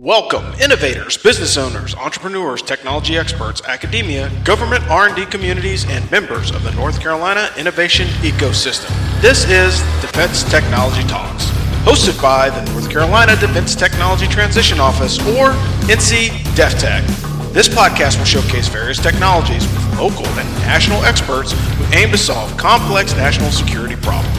Welcome, innovators, business owners, entrepreneurs, technology experts, academia, government R&D communities, and members of the North Carolina innovation ecosystem. This is Defense Technology Talks, hosted by the North Carolina Defense Technology Transition Office, or NC DEFTECH. This podcast will showcase various technologies with local and national experts who aim to solve complex national security problems.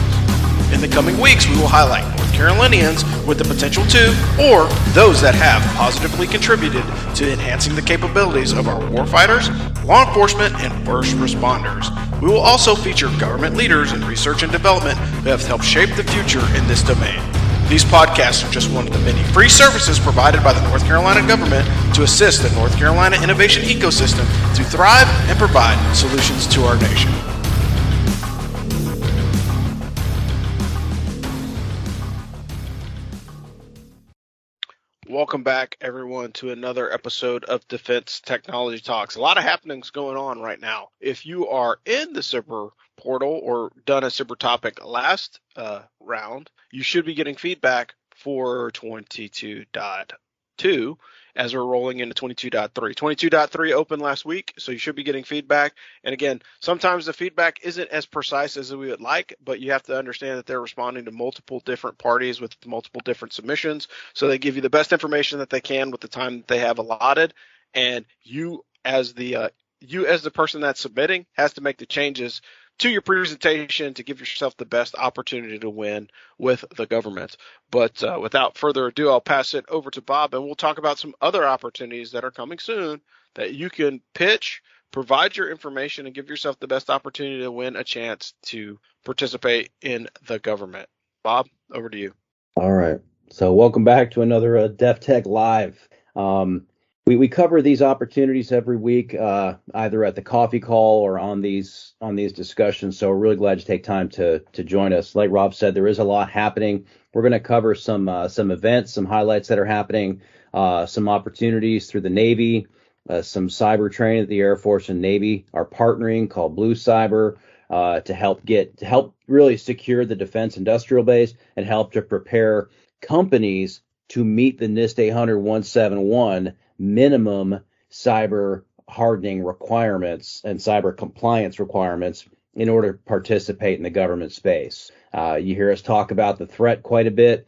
In the coming weeks, we will highlight North Carolinians with the potential to, or those that have positively contributed to enhancing the capabilities of our warfighters, law enforcement, and first responders. We will also feature government leaders in research and development who have helped shape the future in this domain. These podcasts are just one of the many free services provided by the North Carolina government to assist the North Carolina innovation ecosystem to thrive and provide solutions to our nation. Welcome back, everyone, to another episode of Defense Technology Talks. A lot of happenings going on right now. If you are in the SIBR portal or done a SIBR topic last round, you should be getting feedback for 22.2 as we're rolling into 22.3. 22.3 opened last week, so you should be getting feedback. And again, sometimes the feedback isn't as precise as we would like, but you have to understand that they're responding to multiple different parties with multiple different submissions. So they give you the best information that they can with the time that they have allotted. And you as the person that's submitting has to make the changes to your presentation to give yourself the best opportunity to win with the government. But without further ado, I'll pass it over to Bob, and we'll talk about some other opportunities that are coming soon that you can pitch, provide your information, and give yourself the best opportunity to win a chance to participate in the government. Bob, over to you. All right. So welcome back to another DefTech Live. We cover these opportunities every week, either at the coffee call or on these discussions. So we're really glad you take time to join us. Like Rob said, there is a lot happening. We're going to cover some events, some highlights that are happening, some opportunities through the Navy, some cyber training that the Air Force and Navy are partnering called Blue Cyber to help really secure the defense industrial base and help to prepare companies to meet the NIST 800-171 minimum cyber hardening requirements and cyber compliance requirements in order to participate in the government space. You hear us talk about the threat quite a bit.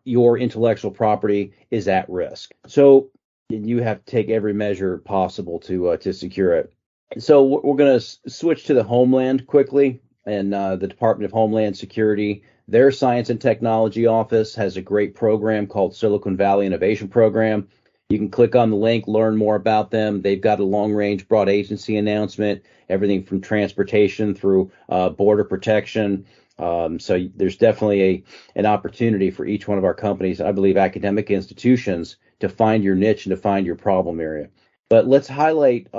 Your intellectual property is at risk. So you have to take every measure possible to secure it. So we're going to switch to the Homeland quickly, and the Department of Homeland Security. Their Science and Technology Office has a great program called Silicon Valley Innovation Program. You can click on the link, learn more about them. They've got a long-range broad agency announcement, everything from transportation through border protection. So there's definitely an opportunity for each one of our companies, I believe academic institutions, to find your niche and to find your problem area. But let's highlight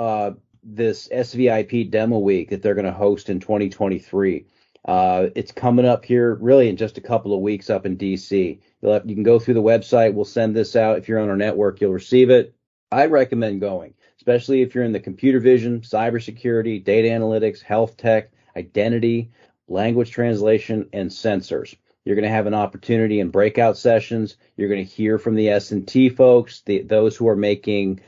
this SVIP Demo Week that they're going to host in 2023. It's coming up here really in just a couple of weeks up in DC. You can go through the website. We'll send this out. If you're on our network, you'll receive it. I recommend going, especially if you're in the computer vision, cybersecurity, data analytics, health tech, identity, language translation, and sensors. You're going to have an opportunity in breakout sessions. You're going to hear from the S&T folks, those who are making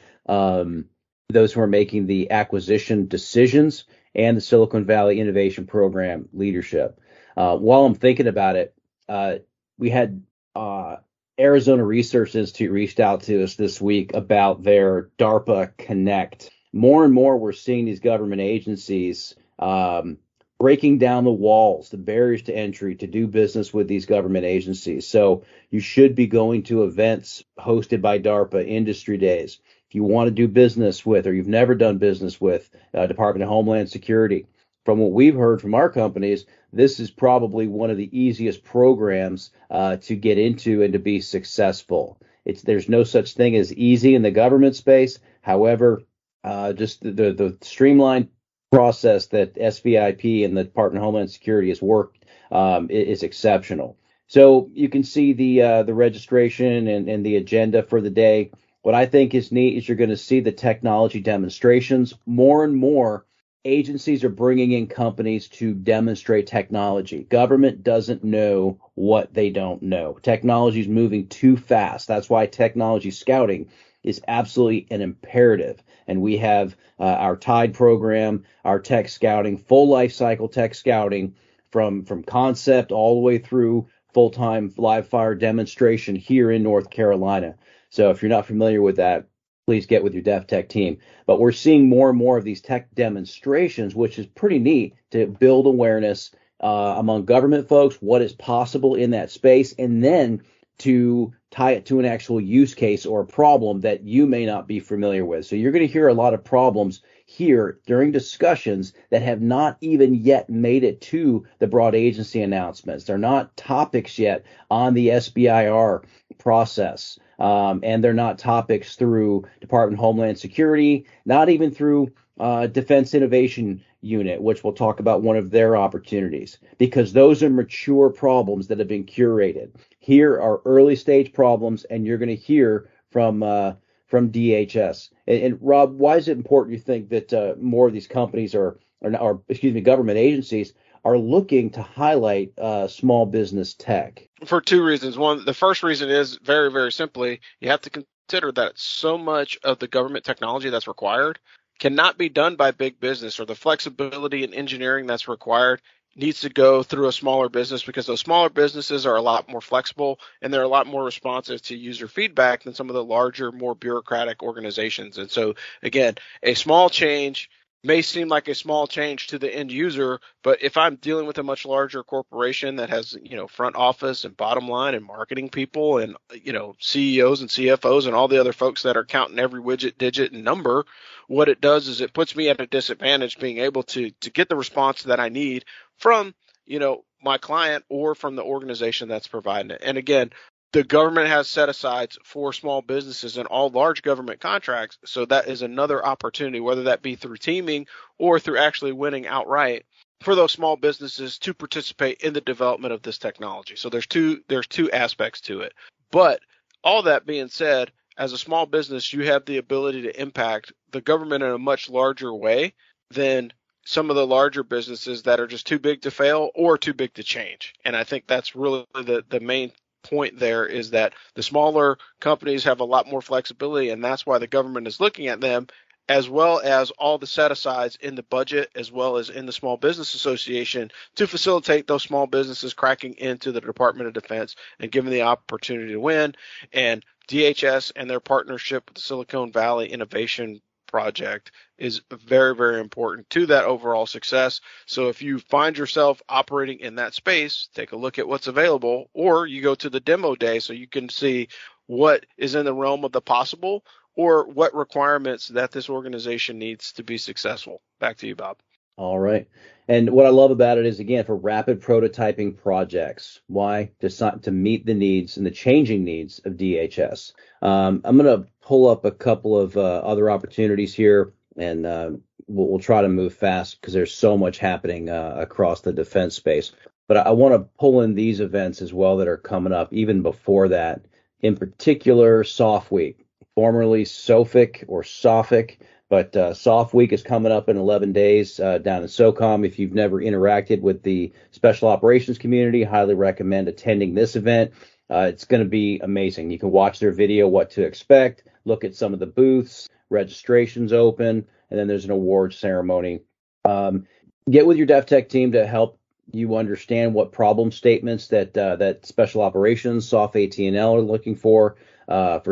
the acquisition decisions, and the Silicon Valley Innovation Program leadership. While I'm thinking about it, we had Arizona Research Institute reached out to us this week about their DARPA Connect. More and more, we're seeing these government agencies breaking down the walls, the barriers to entry to do business with these government agencies. So you should be going to events hosted by DARPA, industry days. If you want to do business with, or you've never done business with, Department of Homeland Security, from what we've heard from our companies, this is probably one of the easiest programs to get into and to be successful. There's no such thing as easy in the government space. However, just the streamlined process that SVIP and the Department of Homeland Security has worked is exceptional. So you can see the registration and the agenda for the day. What I think is neat is you're going to see the technology demonstrations. More and more, agencies are bringing in companies to demonstrate technology. Government doesn't know what they don't know. Technology is moving too fast. That's why technology scouting is absolutely an imperative. And we have our TIDE program, our tech scouting, full life cycle tech scouting from concept all the way through full-time live fire demonstration here in North Carolina. So if you're not familiar with that, please get with your DefTech team. But we're seeing more and more of these tech demonstrations, which is pretty neat to build awareness among government folks, what is possible in that space, and then to tie it to an actual use case or a problem that you may not be familiar with. So you're going to hear a lot of problems here during discussions that have not even yet made it to the broad agency announcements. They're not topics yet on the SBIR process. And they're not topics through Department of Homeland Security, not even through Defense Innovation Unit, which we'll talk about one of their opportunities, because those are mature problems that have been curated. Here are early stage problems, and you're going to hear from DHS. And Rob, why is it important you think that more of these companies government agencies are looking to highlight small business tech? For two reasons. One, the first reason is very, very simply, you have to consider that so much of the government technology that's required cannot be done by big business, or the flexibility and engineering that's required needs to go through a smaller business, because those smaller businesses are a lot more flexible and they're a lot more responsive to user feedback than some of the larger, more bureaucratic organizations. And so, again, a small change may seem like a small change to the end user, but if I'm dealing with a much larger corporation that has, front office and bottom line and marketing people and, CEOs and CFOs and all the other folks that are counting every widget, digit, and number, what it does is it puts me at a disadvantage being able to get the response that I need from, my client or from the organization that's providing it. And again, the government has set asides for small businesses in all large government contracts. So that is another opportunity, whether that be through teaming or through actually winning outright, for those small businesses to participate in the development of this technology. So there's two aspects to it. But all that being said, as a small business, you have the ability to impact the government in a much larger way than some of the larger businesses that are just too big to fail or too big to change. And I think that's really the main point there, is that the smaller companies have a lot more flexibility, and that's why the government is looking at them, as well as all the set-asides in the budget, as well as in the Small Business Association, to facilitate those small businesses cracking into the Department of Defense and giving the opportunity to win. And DHS and their partnership with the Silicon Valley Innovation Project is very, very important to that overall success. So if you find yourself operating in that space, take a look at what's available, or you go to the demo day so you can see what is in the realm of the possible, or what requirements that this organization needs to be successful. Back to you, Bob. All right. And what I love about it is, again, for rapid prototyping projects. Why? To meet the needs and the changing needs of DHS. I'm going to pull up a couple of other opportunities here, and we'll try to move fast because there's so much happening across the defense space. But I want to pull in these events as well that are coming up even before that. In particular, SOF Week, formerly SOFIC or SOFIC. But SOF Week is coming up in 11 days down in SOCOM. If you've never interacted with the special operations community, highly recommend attending this event. It's going to be amazing. You can watch their video, what to expect, look at some of the booths, registrations open, and then there's an award ceremony. Get with your DefTech team to help you understand what problem statements that special operations, SOF AT&L, are looking for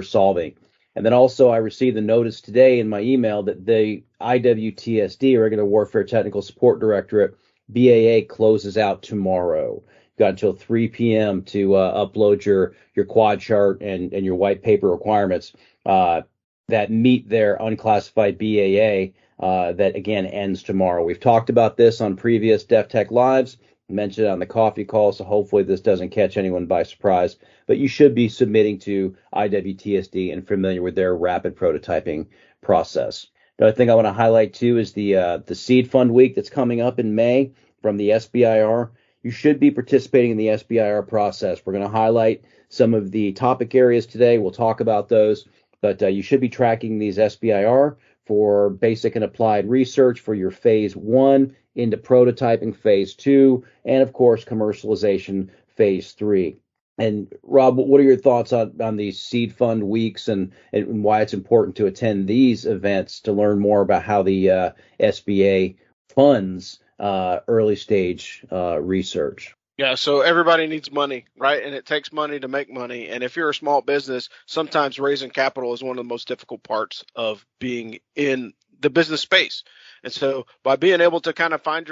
solving. And then also I received the notice today in my email that the IWTSD, Regular Warfare Technical Support Directorate, BAA, closes out tomorrow. You've got until 3 p.m. to upload your quad chart and your white paper requirements that meet their unclassified BAA that, again, ends tomorrow. We've talked about this on previous DefTech Lives, mentioned it on the coffee call, so hopefully this doesn't catch anyone by surprise. But you should be submitting to IWTSD and familiar with their rapid prototyping process. Another thing I want to highlight too is the Seed Fund Week that's coming up in May from the SBIR. You should be participating in the SBIR process. We're going to highlight some of the topic areas today. We'll talk about those. But you should be tracking these SBIR for basic and applied research for your phase 1 into prototyping phase 2, and of course commercialization phase 3. And Rob, what are your thoughts on these seed fund weeks and why it's important to attend these events to learn more about how the SBA funds early stage research? Yeah, so everybody needs money, right? And it takes money to make money. And if you're a small business, sometimes raising capital is one of the most difficult parts of being in the business space. And so by being able to kind of find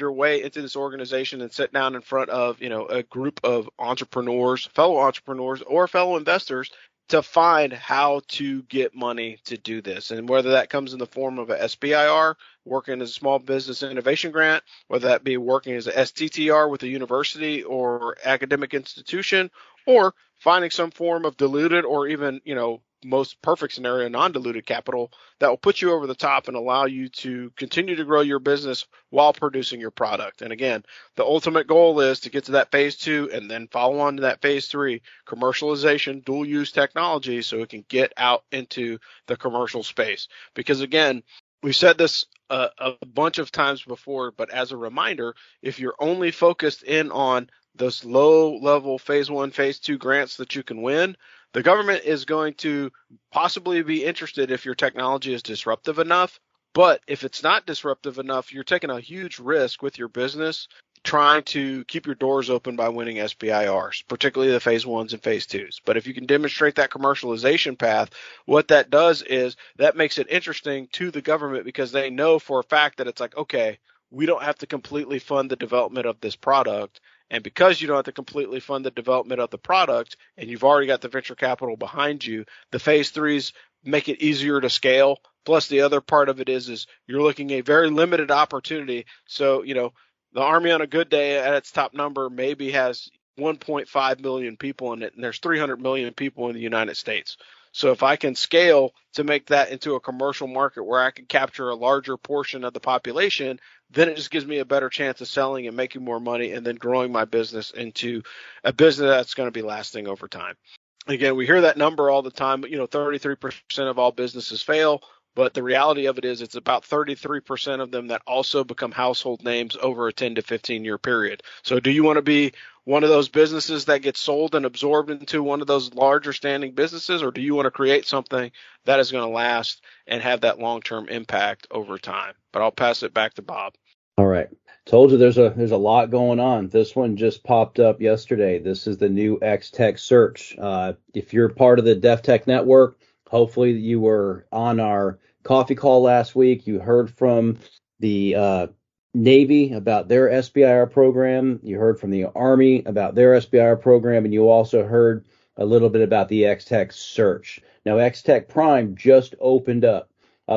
your way into this organization and sit down in front of, a group of entrepreneurs, or fellow investors to find how to get money to do this. And whether that comes in the form of a SBIR, working as a small business innovation grant, whether that be working as a STTR with a university or academic institution, or finding some form of diluted or even, most perfect scenario, non-diluted capital that will put you over the top and allow you to continue to grow your business while producing your product. And again, the ultimate goal is to get to that phase 2 and then follow on to that phase 3, commercialization, dual use technology, so it can get out into the commercial space. Because again, we've said this a bunch of times before, but as a reminder, if you're only focused in on those low level phase 1, phase 2 grants that you can win, the government is going to possibly be interested if your technology is disruptive enough. But if it's not disruptive enough, you're taking a huge risk with your business trying to keep your doors open by winning SBIRs, particularly the phase 1s and phase 2s. But if you can demonstrate that commercialization path, what that does is that makes it interesting to the government, because they know for a fact that it's like, okay, we don't have to completely fund the development of this product. And because you don't have to completely fund the development of the product and you've already got the venture capital behind you, the phase 3s make it easier to scale. Plus, the other part of it is you're looking at a very limited opportunity. So, the Army on a good day at its top number maybe has 1.5 million people in it, and there's 300 million people in the United States. So if I can scale to make that into a commercial market where I can capture a larger portion of the population, then it just gives me a better chance of selling and making more money and then growing my business into a business that's going to be lasting over time. Again, we hear that number all the time, 33% of all businesses fail. But the reality of it is it's about 33% of them that also become household names over a 10 to 15 year period. So do you want to be one of those businesses that gets sold and absorbed into one of those larger standing businesses, or do you want to create something that is going to last and have that long-term impact over time? But I'll pass it back to Bob. All right. Told you there's a lot going on. This one just popped up yesterday. This is the new X-Tech search. If you're part of the DEFTECH network, hopefully you were on our coffee call last week. You heard from the Navy about their SBIR program. You heard from the Army about their SBIR program, and you also heard a little bit about the X-Tech search. Now, X-Tech Prime just opened up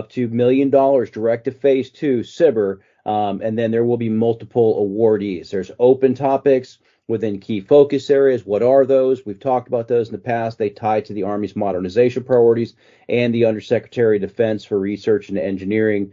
to $1 million direct to phase 2 SBIR, and then there will be multiple awardees. There's open topics within key focus areas. What are those? We've talked about those in the past. They tie to the Army's modernization priorities and the Undersecretary of Defense for Research and Engineering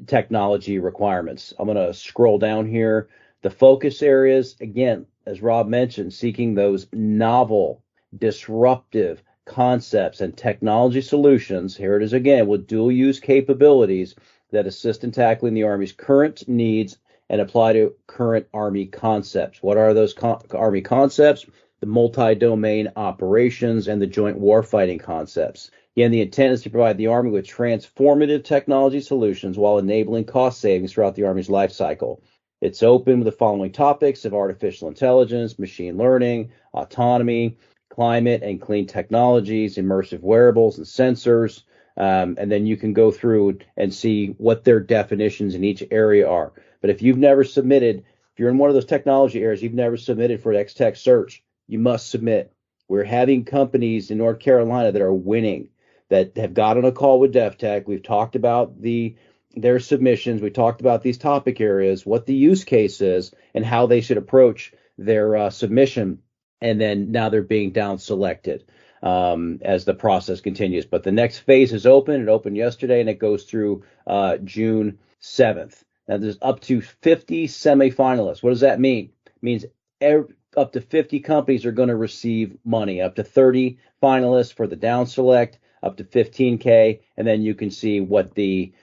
technology requirements. I'm going to scroll down here. The focus areas, again, as Rob mentioned, seeking those novel, disruptive concepts and technology solutions. Here it is again, with dual use capabilities that assist in tackling the Army's current needs and apply to current Army concepts. What are those Army concepts? The multi-domain operations and the joint warfighting concepts. Again, the intent is to provide the Army with transformative technology solutions while enabling cost savings throughout the Army's life cycle. It's open with the following topics of artificial intelligence, machine learning, autonomy, climate and clean technologies, immersive wearables and sensors. And then you can go through and see what their definitions in each area are. But if you've never submitted, if you're in one of those technology areas, you've never submitted for X-Tech search, you must submit. We're having companies in North Carolina that are winning, that have got on a call with DEFTECH. We've talked about their submissions. We talked about these topic areas, what the use case is, and how they should approach their submission. And then now they're being down selected as the process continues. But the next phase is open. It opened yesterday, and it goes through June 7th. Now, there's up to 50 semifinalists. What does that mean? It means up to 50 companies are going to receive money, up to 30 finalists for the down select, up to 15K, and then you can see what the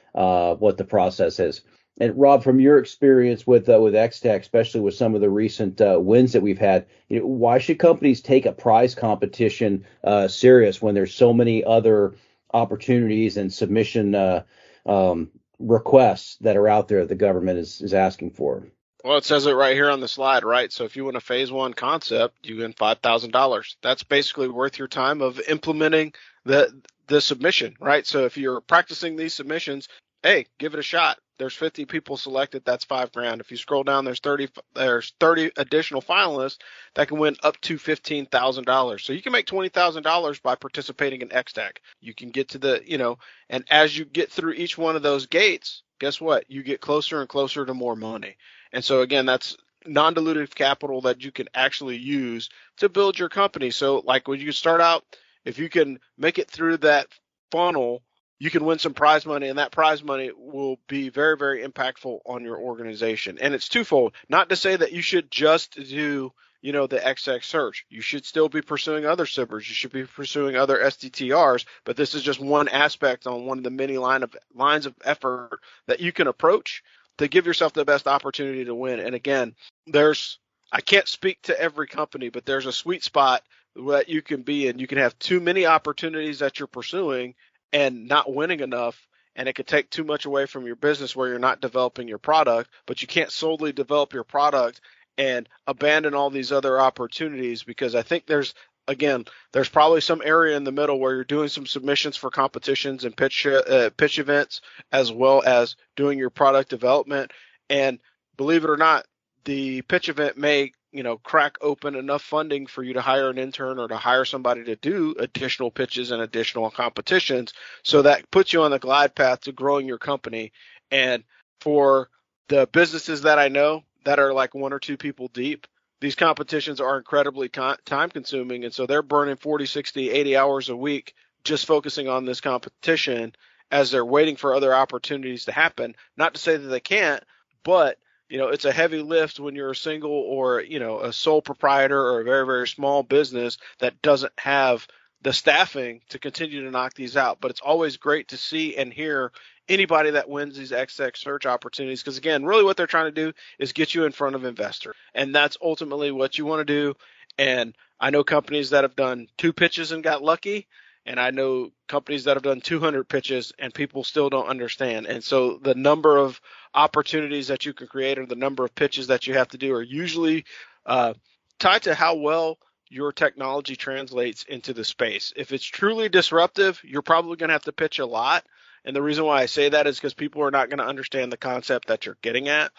process is. And Rob, from your experience with X-Tech, especially with some of the recent wins that we've had, why should companies take a prize competition serious when there's so many other opportunities and submission requests that are out there that the government is asking for? Well, it says it right here on the slide, right? So if you win a phase one concept, you win $5,000. That's basically worth your time of implementing the submission, right? So if you're practicing these submissions, hey, give it a shot. There's 50 people selected. That's $5,000. If you scroll down, there's 30 additional finalists that can win up to $15,000. So you can make $20,000 by participating in X-Tech. You can get to and as you get through each one of those gates, guess what? You get closer and closer to more money. And so again, that's non-dilutive capital that you can actually use to build your company. So like when you start out, if you can make it through that funnel, you can win some prize money, and that prize money will be very, very impactful on your organization. And it's twofold. Not to say that you should just do, the XX search. You should still be pursuing other SIBRs. You should be pursuing other SDTRs, but this is just one aspect on one of the many lines of effort that you can approach to give yourself the best opportunity to win. And again, I can't speak to every company, but there's a sweet spot that you can be in. You can have too many opportunities that you're pursuing and not winning enough, and it could take too much away from your business where you're not developing your product, but you can't solely develop your product and abandon all these other opportunities, because I think there's probably some area in the middle where you're doing some submissions for competitions and pitch events, as well as doing your product development. And believe it or not, the pitch event may crack open enough funding for you to hire an intern or to hire somebody to do additional pitches and additional competitions. So that puts you on the glide path to growing your company. And for the businesses that I know that are like one or two people deep, these competitions are incredibly time consuming. And so they're burning 40, 60, 80 hours a week just focusing on this competition as they're waiting for other opportunities to happen. Not to say that they can't, but it's a heavy lift when you're a single or, a sole proprietor or a very, very small business that doesn't have the staffing to continue to knock these out. But it's always great to see and hear anybody that wins these XX search opportunities, because again, really what they're trying to do is get you in front of investors. And that's ultimately what you want to do. And I know companies that have done 2 pitches and got lucky. And I know companies that have done 200 pitches and people still don't understand. And so the number of opportunities that you can create or the number of pitches that you have to do are usually tied to how well your technology translates into the space. If it's truly disruptive, you're probably going to have to pitch a lot. And the reason why I say that is because people are not going to understand the concept that you're getting at.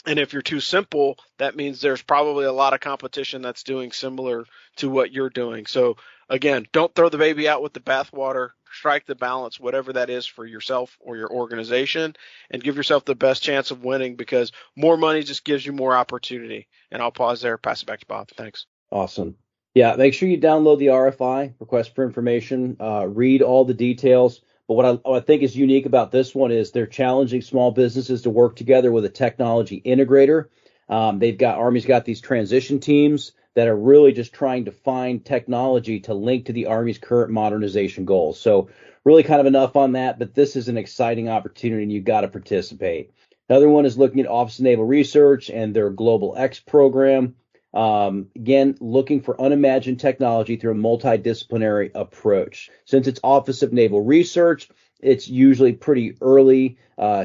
And if you're too simple, that means there's probably a lot of competition that's doing similar to what you're doing. So again, don't throw the baby out with the bathwater. Strike the balance, whatever that is for yourself or your organization, and give yourself the best chance of winning, because more money just gives you more opportunity. And I'll pause there, pass it back to Bob. Thanks. Awesome. Yeah, make sure you download the RFI, request for information, read all the details. But what I think is unique about this one is they're challenging small businesses to work together with a technology integrator. Army's got these transition teams that are really just trying to find technology to link to the Army's current modernization goals. So really kind of enough on that, but this is an exciting opportunity and you've got to participate. Another one is looking at Office of Naval Research and their Global X program. Again, looking for unimagined technology through a multidisciplinary approach. Since it's Office of Naval Research, it's usually pretty early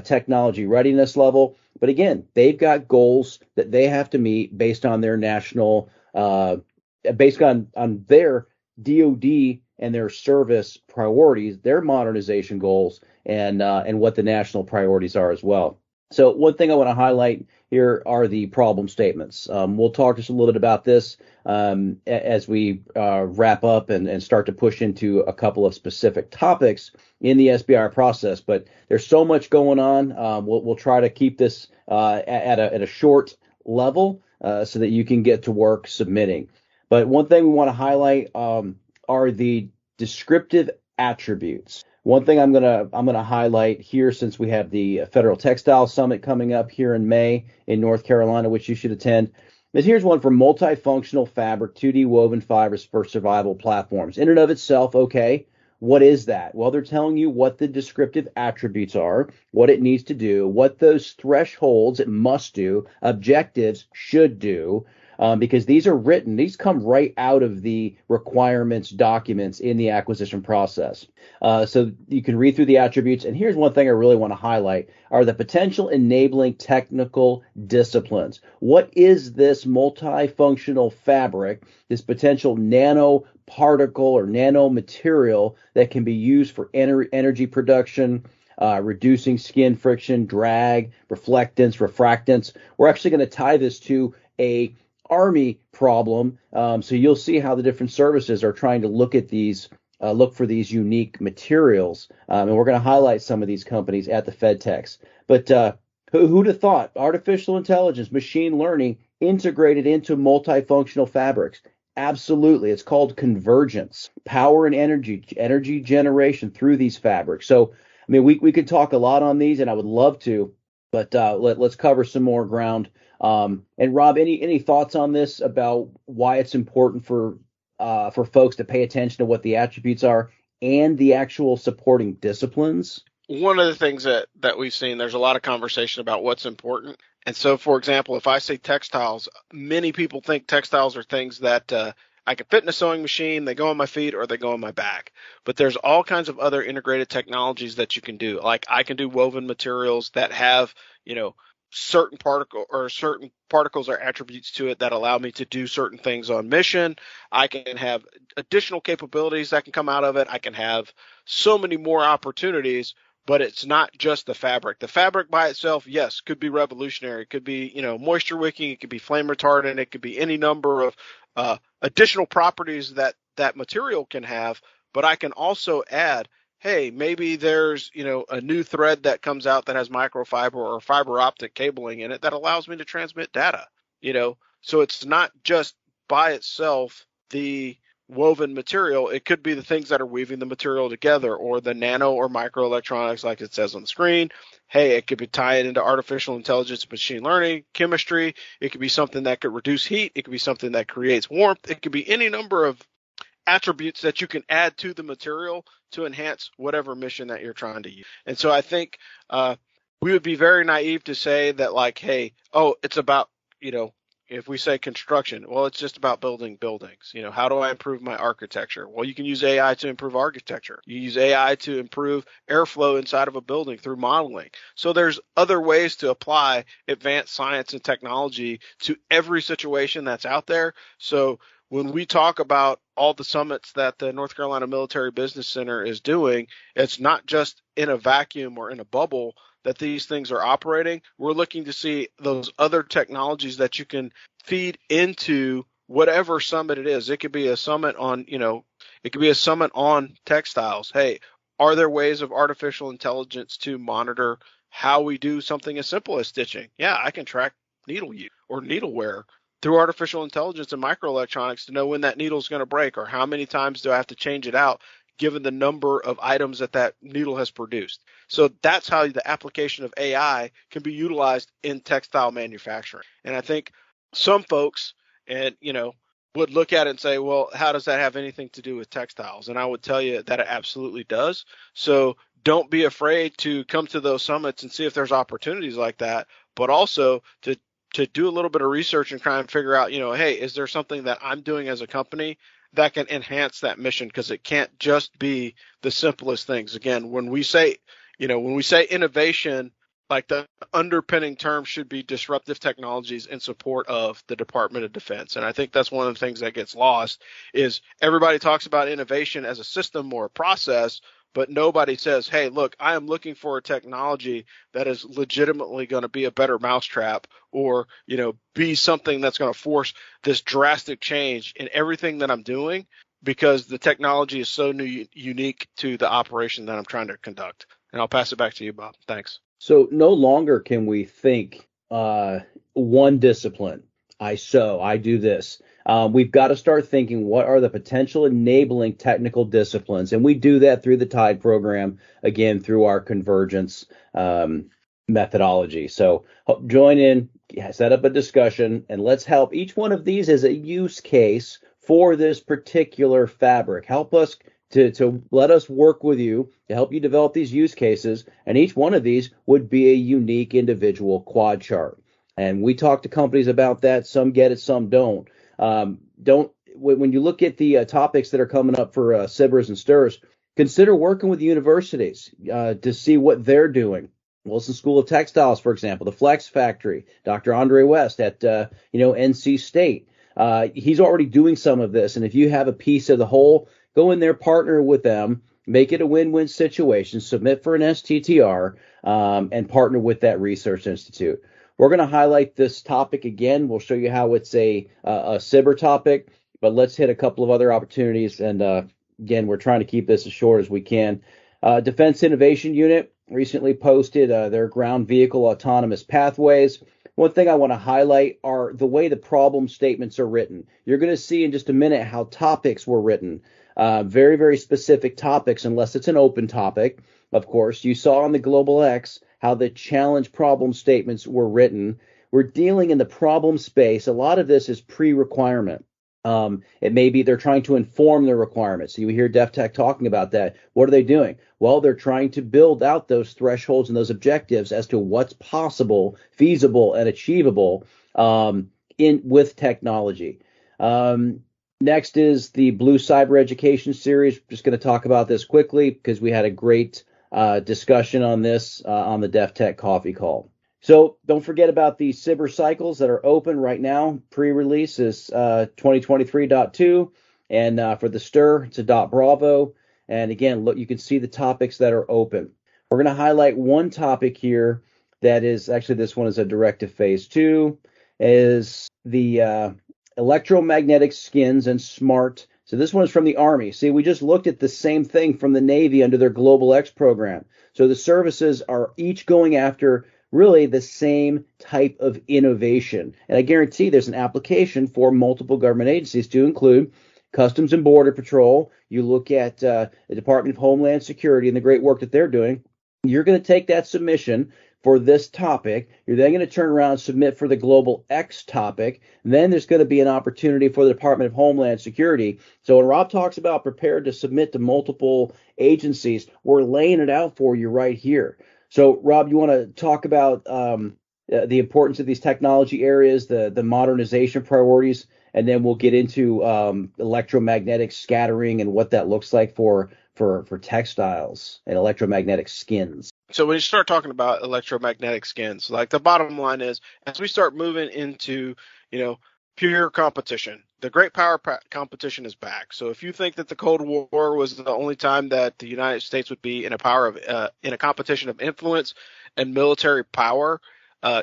technology readiness level. But again, they've got goals that they have to meet based on their national, based on their DoD and their service priorities, their modernization goals, and what the national priorities are as well. So one thing I want to highlight here are the problem statements. We'll talk just a little bit about this as we wrap up and start to push into a couple of specific topics in the SBIR process. But there's so much going on. We'll try to keep this at a short level so that you can get to work submitting. But one thing we want to highlight are the descriptive attributes. One thing I'm gonna highlight here, since we have the Federal Textile Summit coming up here in May in North Carolina, which you should attend, But here's one for multifunctional fabric 2D woven fibers for survival platforms. In and of itself, okay. What is that? Well, they're telling you what the descriptive attributes are, what it needs to do, what those thresholds it must do, objectives should do, because these are written, these come right out of the requirements documents in the acquisition process. So you can read through the attributes. And here's one thing I really want to highlight are the potential enabling technical disciplines. What is this multifunctional fabric, this potential nanoparticle or nanomaterial that can be used for energy production, reducing skin friction, drag, reflectance, refractance? We're actually going to tie this to a Army problem. So you'll see how the different services are trying to look at these, look for these unique materials. And we're going to highlight some of these companies at the FedTechs. But who'd have thought artificial intelligence, machine learning integrated into multifunctional fabrics? Absolutely. It's called convergence, power and energy generation through these fabrics. So, I mean, we could talk a lot on these, and I would love to, but let's cover some more ground. And Rob, any thoughts on this about why it's important for folks to pay attention to what the attributes are and the actual supporting disciplines? One of the things that we've seen, there's a lot of conversation about what's important. And so, for example, if I say textiles, many people think textiles are things that I can fit in a sewing machine, they go on my feet, or they go on my back. But there's all kinds of other integrated technologies that you can do. Like I can do woven materials that have, certain particles or attributes to it that allow me to do certain things on mission. I can have additional capabilities that can come out of it. I can have so many more opportunities, but it's not just the fabric. The fabric by itself, yes, could be revolutionary. It could be, moisture wicking. It could be flame retardant. It could be any number of additional properties that material can have. But I can also add, hey, maybe there's, a new thread that comes out that has microfiber or fiber optic cabling in it that allows me to transmit data, So it's not just by itself the woven material. It could be the things that are weaving the material together, or the nano or microelectronics like it says on the screen. Hey, it could be tying into artificial intelligence, machine learning, chemistry. It could be something that could reduce heat. It could be something that creates warmth. It could be any number of attributes that you can add to the material to enhance whatever mission that you're trying to use. And so I think we would be very naive to say that, like, hey, it's about, if we say construction, well, it's just about building buildings. How do I improve my architecture? Well, you can use AI to improve architecture. You use AI to improve airflow inside of a building through modeling. So there's other ways to apply advanced science and technology to every situation that's out there. So when we talk about all the summits that the North Carolina Military Business Center is doing, it's not just in a vacuum or in a bubble that these things are operating. We're looking to see those other technologies that you can feed into whatever summit it is. It could be a summit on, it could be a summit on textiles. Hey, are there ways of artificial intelligence to monitor how we do something as simple as stitching? Yeah, I can track needle use or needle wear through artificial intelligence and microelectronics to know when that needle is going to break, or how many times do I have to change it out given the number of items that needle has produced. So that's how the application of AI can be utilized in textile manufacturing. And I think some folks would look at it and say, well, how does that have anything to do with textiles? And I would tell you that it absolutely does. So don't be afraid to come to those summits and see if there's opportunities like that, but also to do a little bit of research and try and figure out, hey, is there something that I'm doing as a company that can enhance that mission? Because it can't just be the simplest things. Again, when we say innovation, like the underpinning term should be disruptive technologies in support of the Department of Defense. And I think that's one of the things that gets lost is everybody talks about innovation as a system or a process, but nobody says, hey, look, I am looking for a technology that is legitimately going to be a better mousetrap, or, be something that's going to force this drastic change in everything that I'm doing, because the technology is so unique to the operation that I'm trying to conduct. And I'll pass it back to you, Bob. Thanks. So no longer can we think one discipline. I sew, I do this. We've got to start thinking, what are the potential enabling technical disciplines? And we do that through the TIDE program, again, through our convergence methodology. So join in, set up a discussion, and let's help. Each one of these is a use case for this particular fabric. Help us to let us work with you to help you develop these use cases, and each one of these would be a unique individual quad chart. And we talk to companies about that. Some get it, some don't. When you look at the topics that are coming up for SBIRs and STIRs, consider working with universities to see what they're doing. Wilson School of Textiles, for example, the Flex Factory, Dr. Andre West at NC State. He's already doing some of this, and if you have a piece of the whole, go in there, partner with them, make it a win-win situation, submit for an STTR, and partner with that research institute. We're going to highlight this topic again. We'll show you how it's a SBIR topic, but let's hit a couple of other opportunities. And again, we're trying to keep this as short as we can. Defense Innovation Unit recently posted their ground vehicle autonomous pathways. One thing I want to highlight are the way the problem statements are written. You're going to see in just a minute how topics were written. Very, very specific topics, unless it's an open topic. Of course, you saw on the Global X how the challenge problem statements were written. We're dealing in the problem space. A lot of this is pre-requirement. It may be they're trying to inform their requirements. You hear DefTech talking about that. What are they doing? Well, they're trying to build out those thresholds and those objectives as to what's possible, feasible, and achievable with technology. Next is the Blue Cyber Education Series. Just going to talk about this quickly because we had a great discussion on this on the DefTech coffee call. So don't forget about the SBIR cycles that are open right now. Pre-release is 2023.2, and for the STIR, it's a .bravo. And again, look, you can see the topics that are open. We're going to highlight one topic here that is actually, this one is a directive phase 2, is the electromagnetic skins and smart. So this one is from the Army. See, we just looked at the same thing from the Navy under their Global X program. So the services are each going after really the same type of innovation. And I guarantee there's an application for multiple government agencies to include Customs and Border Patrol. You look at the Department of Homeland Security and the great work that they're doing. You're going to take that submission for this topic. You're then going to turn around and submit for the Global X topic. And then there's going to be an opportunity for the Department of Homeland Security. So when Rob talks about prepared to submit to multiple agencies, we're laying it out for you right here. So, Rob, you want to talk about the importance of these technology areas, the modernization priorities, and then we'll get into electromagnetic scattering and what that looks like for textiles and electromagnetic skins. So when you start talking about electromagnetic skins, like the bottom line is, as we start moving into, pure competition, the great power competition is back. So if you think that the Cold War was the only time that the United States would be in a competition of influence and military power,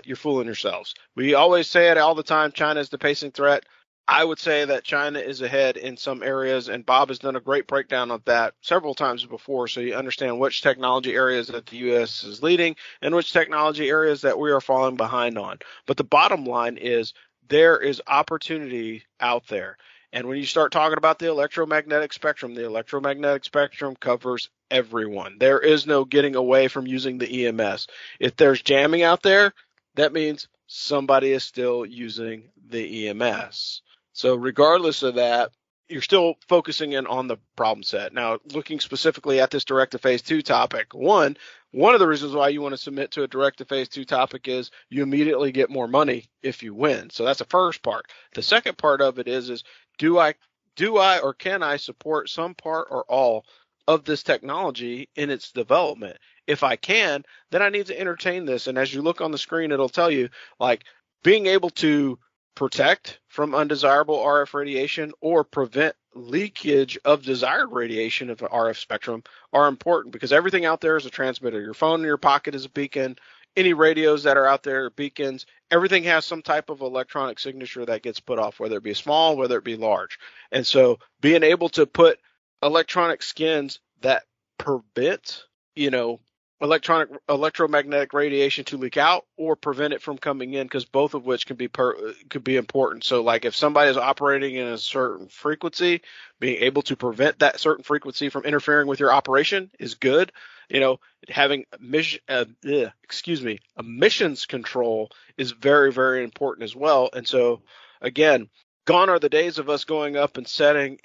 you're fooling yourselves. We always say it all the time, China is the pacing threat. I would say that China is ahead in some areas, and Bob has done a great breakdown of that several times before, so you understand which technology areas that the U.S. is leading and which technology areas that we are falling behind on. But the bottom line is there is opportunity out there. And when you start talking about the electromagnetic spectrum covers everyone. There is no getting away from using the EMS. If there's jamming out there, that means somebody is still using the EMS. So regardless of that, you're still focusing in on the problem set. Now, looking specifically at this Directive Phase 2 topic, one of the reasons why you want to submit to a Directive Phase 2 topic is you immediately get more money if you win. So that's the first part. The second part of it is do I or can I support some part or all of this technology in its development? If I can, then I need to entertain this. And as you look on the screen, it'll tell you, like, being able to protect from undesirable RF radiation or prevent leakage of desired radiation of the RF spectrum are important, because everything out there is a transmitter. Your phone in your pocket is a beacon. Any radios that are out there are beacons. Everything has some type of electronic signature that gets put off, whether it be small, whether it be large. And so being able to put electronic skins that prevent, electromagnetic radiation to leak out or prevent it from coming in, because both of which could be important. So like if somebody is operating in a certain frequency, being able to prevent that certain frequency from interfering with your operation is good. Having emissions control is very, very important as well. And so again, gone are the days of us going up and setting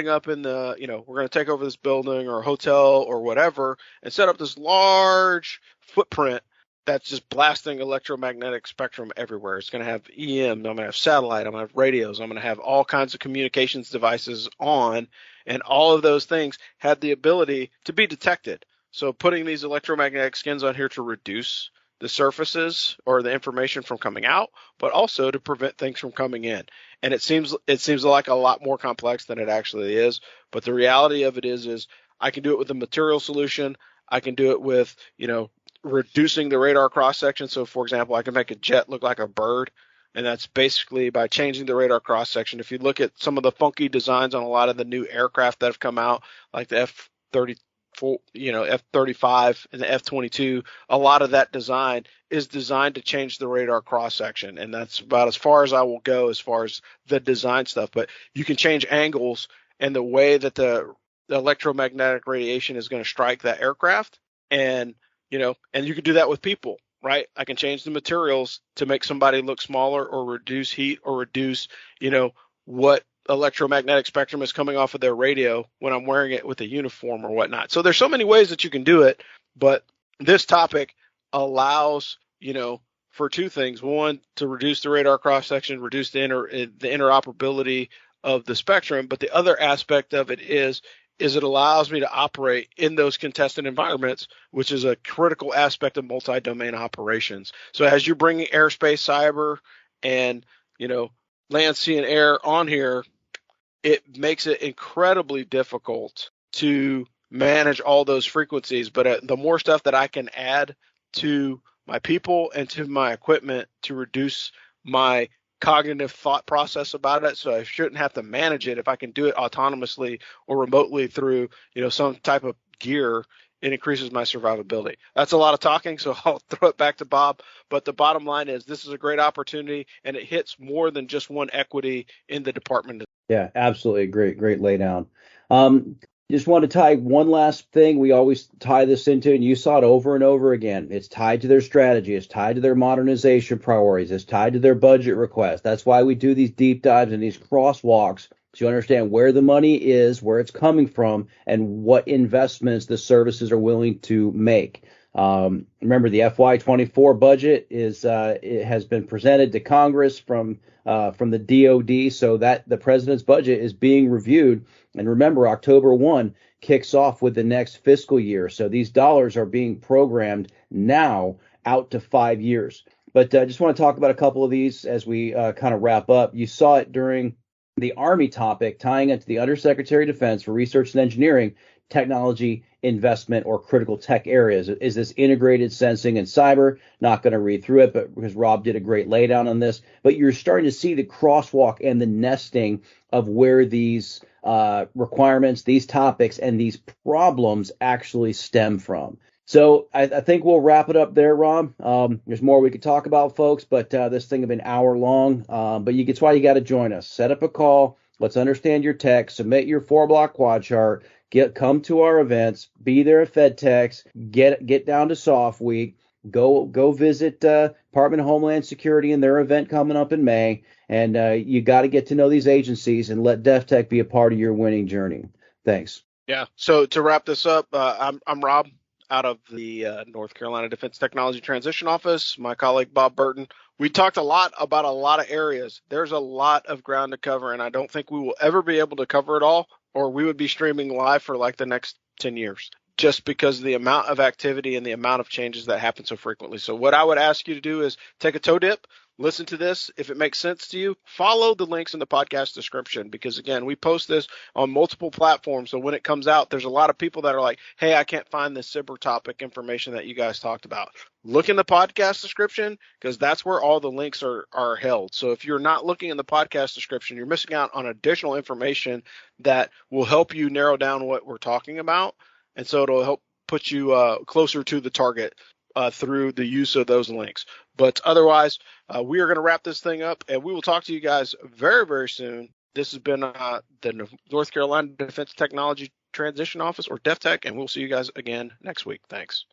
up in the, we're going to take over this building or hotel or whatever and set up this large footprint that's just blasting electromagnetic spectrum everywhere. It's going to have EM, I'm going to have satellite, I'm going to have radios, I'm going to have all kinds of communications devices on, and all of those things have the ability to be detected. So putting these electromagnetic skins on here to reduce the surfaces or the information from coming out, but also to prevent things from coming in. And it seems like a lot more complex than it actually is. But the reality of it is I can do it with a material solution. I can do it with, reducing the radar cross section. So for example, I can make a jet look like a bird. And that's basically by changing the radar cross section. If you look at some of the funky designs on a lot of the new aircraft that have come out, like the F-35 and the F-22, a lot of that design is designed to change the radar cross section. And that's about as far as I will go as far as the design stuff. But you can change angles and the way that the electromagnetic radiation is going to strike that aircraft. And, and you can do that with people, right? I can change the materials to make somebody look smaller or reduce heat or reduce, what electromagnetic spectrum is coming off of their radio when I'm wearing it with a uniform or whatnot. So there's so many ways that you can do it, but this topic allows, for two things. One, to reduce the radar cross section, reduce the interoperability of the spectrum. But the other aspect of it is it allows me to operate in those contested environments, which is a critical aspect of multi-domain operations. So as you're bringing airspace, cyber, and, land, sea, and air on here, it makes it incredibly difficult to manage all those frequencies. But the more stuff that I can add to my people and to my equipment to reduce my cognitive thought process about it, so I shouldn't have to manage it if I can do it autonomously or remotely through, some type of gear, it increases my survivability. That's a lot of talking, so I'll throw it back to Bob. But the bottom line is this is a great opportunity, and it hits more than just one equity in the department. Yeah, absolutely. Great laydown. Just want to tie one last thing. We always tie this into, and you saw it over and over again. It's tied to their strategy. It's tied to their modernization priorities. It's tied to their budget request. That's why we do these deep dives and these crosswalks, so you understand where the money is, where it's coming from, and what investments the services are willing to make. Remember, the FY24 budget it has been presented to Congress from the DoD, so that the president's budget is being reviewed. And remember, October 1 kicks off with the next fiscal year. So these dollars are being programmed now out to 5 years. But I just want to talk about a couple of these as we kind of wrap up. You saw it during the Army topic, tying it to the Undersecretary of Defense for Research and Engineering, technology investment, or critical tech areas. Is this integrated sensing and cyber? Not going to read through it, but because Rob did a great laydown on this. But you're starting to see the crosswalk and the nesting of where these requirements, these topics, and these problems actually stem from. So I think we'll wrap it up there, Rob. There's more we could talk about, folks, but this thing will be an hour long. But that's why you got to join us. Set up a call. Let's understand your tech. Submit your 4-block quad chart. Come to our events. Be there at FedTex. Get down to Soft Week. Go visit Department of Homeland Security and their event coming up in May. And you got to get to know these agencies and let DefTech be a part of your winning journey. Thanks. Yeah. So to wrap this up, I'm Rob out of the North Carolina Defense Technology Transition Office. My colleague Bob Burton. We talked a lot about a lot of areas. There's a lot of ground to cover, and I don't think we will ever be able to cover it all, or we would be streaming live for like the next 10 years. Just because of the amount of activity and the amount of changes that happen so frequently. So what I would ask you to do is take a toe dip, listen to this. If it makes sense to you, follow the links in the podcast description, because again, we post this on multiple platforms. So when it comes out, there's a lot of people that are like, hey, I can't find this cyber topic information that you guys talked about. Look in the podcast description, because that's where all the links are held. So if you're not looking in the podcast description, you're missing out on additional information that will help you narrow down what we're talking about. And so it'll help put you closer to the target through the use of those links. But otherwise, we are going to wrap this thing up, and we will talk to you guys very, very soon. This has been the North Carolina Defense Technology Transition Office, or DEFTECH, and we'll see you guys again next week. Thanks.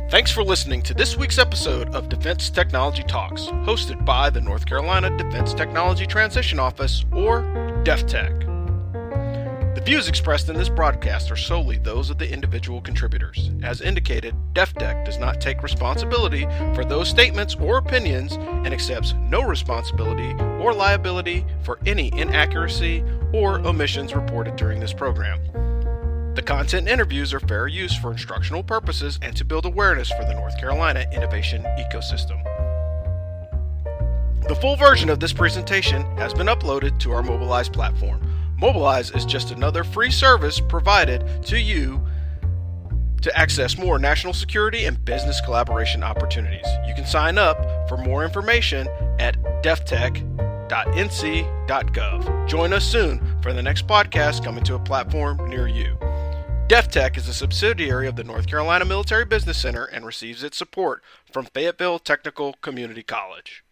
Thanks for listening to this week's episode of Defense Technology Talks, hosted by the North Carolina Defense Technology Transition Office, or DEFTECH. The views expressed in this broadcast are solely those of the individual contributors. As indicated, DEFTECH does not take responsibility for those statements or opinions and accepts no responsibility or liability for any inaccuracy or omissions reported during this program. The content and interviews are fair use for instructional purposes and to build awareness for the North Carolina innovation ecosystem. The full version of this presentation has been uploaded to our Mobilize platform. Mobilize is just another free service provided to you to access more national security and business collaboration opportunities. You can sign up for more information at deftech.nc.gov. Join us soon for the next podcast coming to a platform near you. DEFTECH is a subsidiary of the North Carolina Military Business Center and receives its support from Fayetteville Technical Community College.